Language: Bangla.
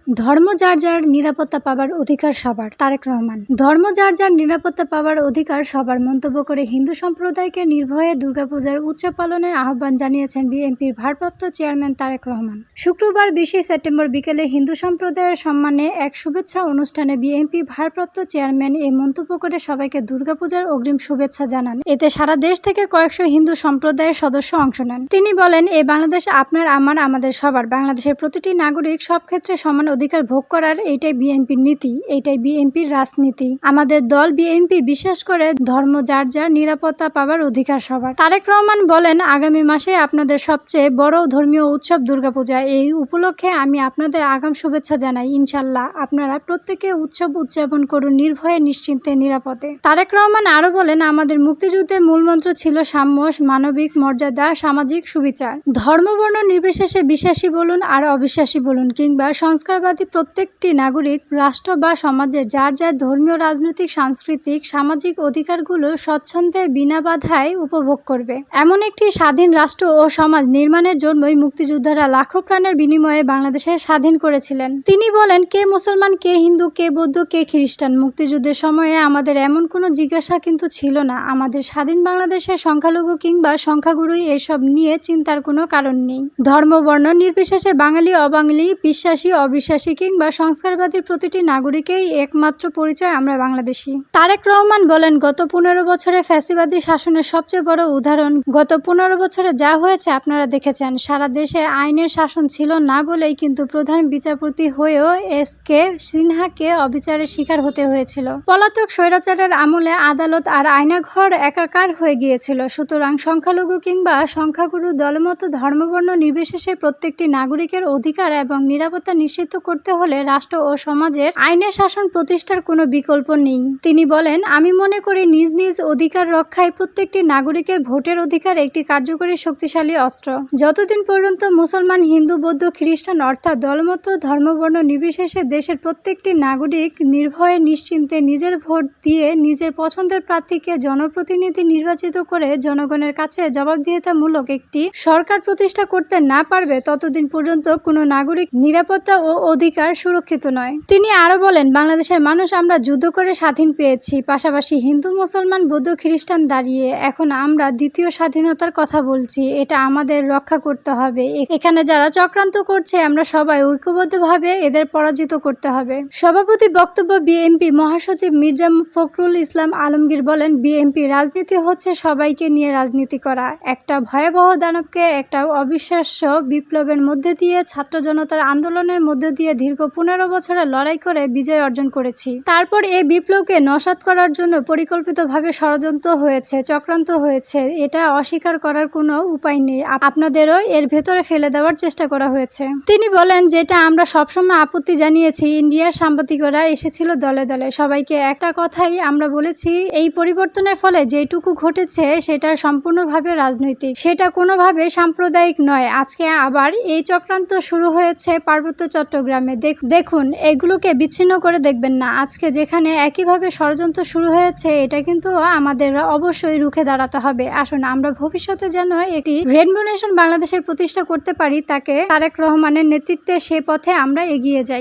ধর্ম যার যার নিরাপত্তা পাবার অধিকার সবার। তারেক রহমান। ধর্ম যার যার নিরাপত্তা পাবার অধিকার সবার মন্তব্য করে হিন্দু সম্প্রদায়কে নির্ভয়ে দুর্গাপূজার উৎসব পালনের আহ্বান জানিয়েছেন বিএনপির ভারপ্রাপ্ত চেয়ারম্যান তারেক রহমান। শুক্রবার 20 সেপ্টেম্বর বিকেলে হিন্দু সম্প্রদায়ের সম্মানে এক শুভেচ্ছা অনুষ্ঠানে বিএনপি ভারপ্রাপ্ত চেয়ারম্যান এই মন্তব্য করে সবাইকে দুর্গাপূজার অগ্রিম শুভেচ্ছা জানান। এতে সারা দেশ থেকে কয়েকশো হিন্দু সম্প্রদায়ের সদস্য অংশ নেন। তিনি বলেন, এই বাংলাদেশ আপনার, আমার, আমাদের সবার। বাংলাদেশের প্রতিটি নাগরিক সব ক্ষেত্রে সমান অধিকার ভোগ করার এইটাই বিএনপির নীতি, এইটাই বিএনপির রাজনীতি। আমাদের দল বিএনপি বিশ্বাস করে ধর্ম যার যার নিরাপত্তা পাবার অধিকার সবার। তারেক রহমান বলেন, আগামী মাসে আপনাদের সবচেয়ে বড় ধর্মীয় উৎসব দুর্গাপূজা। এই উপলক্ষে আমি আপনাদের আগাম শুভেচ্ছা জানাই। ইনশাল্লাহ আপনারা প্রত্যেকে উৎসব উদযাপন করুন নির্ভয়ে, নিশ্চিন্তে, নিরাপদে। তারেক রহমান আরো বলেন, আমাদের মুক্তিযুদ্ধের মূলমন্ত্র ছিল সাম্য, মানবিক মর্যাদা, সামাজিক সুবিচার। ধর্মবর্ণ নির্বিশেষে বিশ্বাসী বলুন আর অবিশ্বাসী বলুন কিংবা সংস্কারবাদী প্রত্যেকটি নাগরিক রাষ্ট্র বা সমাজের যার যার ধর্মীয়, রাজনৈতিক, সাংস্কৃতিক, সামাজিক অধিকারগুলো স্বচ্ছন্দে বিনা বাধায় উপভোগ করবে। এমন একটি স্বাধীন রাষ্ট্র ও সমাজ নির্মাণের জন্যই মুক্তিযোদ্ধারা লাখো প্রাণের বিনিময়ে বাংলাদেশে স্বাধীন করেছিলেন। তিনি বলেন, কে মুসলমান, কে হিন্দু, কে বৌদ্ধ, কে খ্রিস্টান। মুক্তিযুদ্ধের সময়ে আমাদের এমন কোনো জিজ্ঞাসা কিন্তু ছিল না। আমাদের স্বাধীন বাংলাদেশের সংখ্যালঘু কিংবা সংখ্যাগুরুই এসব নিয়ে চিন্তার কোনো কারণ নেই। ধর্ম বর্ণ নির্বিশেষে বাঙালি অবাঙালি, বিশ্বাসী অবিশ্বাসী কিংবা সংস্কারবাদী প্রতিটি নাগরিকেই একমাত্র পরিচয় আমরা বাংলাদেশি। তারেক রহমান বলেন, গত 15 বছরে ফ্যাসিবাদী শাসনের সবচেয়ে বড় উদাহরণ। গত 15 বছরে যা হয়েছে আপনারা দেখেছেন। সারা দেশে আইনের শাসন ছিল না বলেই কিন্তু প্রধান বিচারপতি হয়েও এস.কে. সিনহাকে অবিচারের শিকার হতে হয়েছিল। পলাতক স্বৈরাচারের আমলে আদালত আর আয়নাঘর একাকার হয়ে গিয়েছিল। সুতরাং সংখ্যালঘু কিংবা সংখ্যাগুরু, দলমত, ধর্মবর্ণ নির্বিশেষে প্রত্যেকটি নাগরিকের অধিকার এবং নিরাপত্তা নিশ্চিত করতে হলে রাষ্ট্র ও সমাজের আইনের শাসন প্রতিষ্ঠার কোনো বিকল্প নেই। তিনি বলেন, আমি মনে করি নিজ নিজ অধিকার রক্ষায় প্রত্যেকটি নাগরিকের ভোটের অধিকার একটি কার্যকরী শক্তিশালী অস্ত্র। যতদিন পর্যন্ত মুসলমান, হিন্দু, বৌদ্ধ, খ্রিস্টান অর্থাৎ দলমত, ধর্মবর্ণ নির্বিশেষে দেশের প্রত্যেকটি নাগরিক নির্ভয়ে, নিশ্চিন্তে নিজের ভোট দিয়ে নিজের পছন্দের প্রার্থীকে জনপ্রতিনিধি নির্বাচিত করে জনগণের কাছে জবাবদিহিতামূলক একটি সরকার প্রতিষ্ঠা করতে না পারবে, ততদিন পর্যন্ত কোনো নাগরিক নিরাপত্তা ও অধিকার সুরক্ষিত নয়। তিনি আরো বলেন, বাংলাদেশের মানুষ আমরা যুদ্ধ করে স্বাধীন পেয়েছি। পাশাপাশি হিন্দু, মুসলমান, বৌদ্ধ, খ্রিস্টান দাঁড়িয়ে এখন আমরা দ্বিতীয় স্বাধীনতার কথা বলছি। এটা আমাদের রক্ষা করতে হবে। এখানে যারা চক্রান্ত করছে আমরা সবাই ঐক্যবদ্ধভাবে এদের পরাজিত করতে হবে। সভাপতি বক্তব্য বিএনপি মহাসচিব মির্জা ফখরুল ইসলাম আলমগীর বলেন, বিএনপি রাজনীতি হচ্ছে সবাইকে নিয়ে রাজনীতি করা। একটা ভয়াবহ দানবকে একটা অবিশ্বাস্য বিপ্লবের মধ্যে দিয়ে, ছাত্র জনতার আন্দোলনের মধ্যে দিয়ে দীর্ঘ 15 বছরের লড়াই করে বিজয় অর্জন করেছি। তারপর এই বিপ্লবকে নস্যাৎ করার জন্য পরিকল্পিতভাবে ষড়যন্ত্র হয়েছে, চক্রান্ত হয়েছে। এটা অস্বীকার করার কোনো উপায় নেই। আপনাদেরও এর ভেতরে ফেলে দেওয়ার চেষ্টা করা হয়েছে। তিনি বলেন, যেটা আমরা সবসময় আপত্তি জানিয়েছি, ইন্ডিয়ার সাংবাদিকরা এসেছিল দলে দলে। সবাইকে একটা কথাই আমরা বলেছি, এই পরিবর্তনের ফলে যেটুকু ঘটেছে সেটা সম্পূর্ণভাবে রাজনৈতিক, সেটা কোনোভাবে সাম্প্রদায়িক নয়। আজকে আবার এই চক্রান্ত শুরু হয়েছে পার্বত্য চট্টগ্রামে। দেখুন, এগুলোকে বিচ্ছিন্ন করে দেখবেন না। আজকে যেখানে একইভাবে ষড়যন্ত্র শুরু হয়েছে, এটা কিন্তু আমাদের অবশ্যই রুখে দাঁড়াতে হবে। আসুন আমরা ভবিষ্যতে যেন একটি রেইনবো নেশন বাংলাদেশের প্রতিষ্ঠা করতে পারি, তারেক রহমানের নেতৃত্বে সে পথে আমরা এগিয়ে যাই।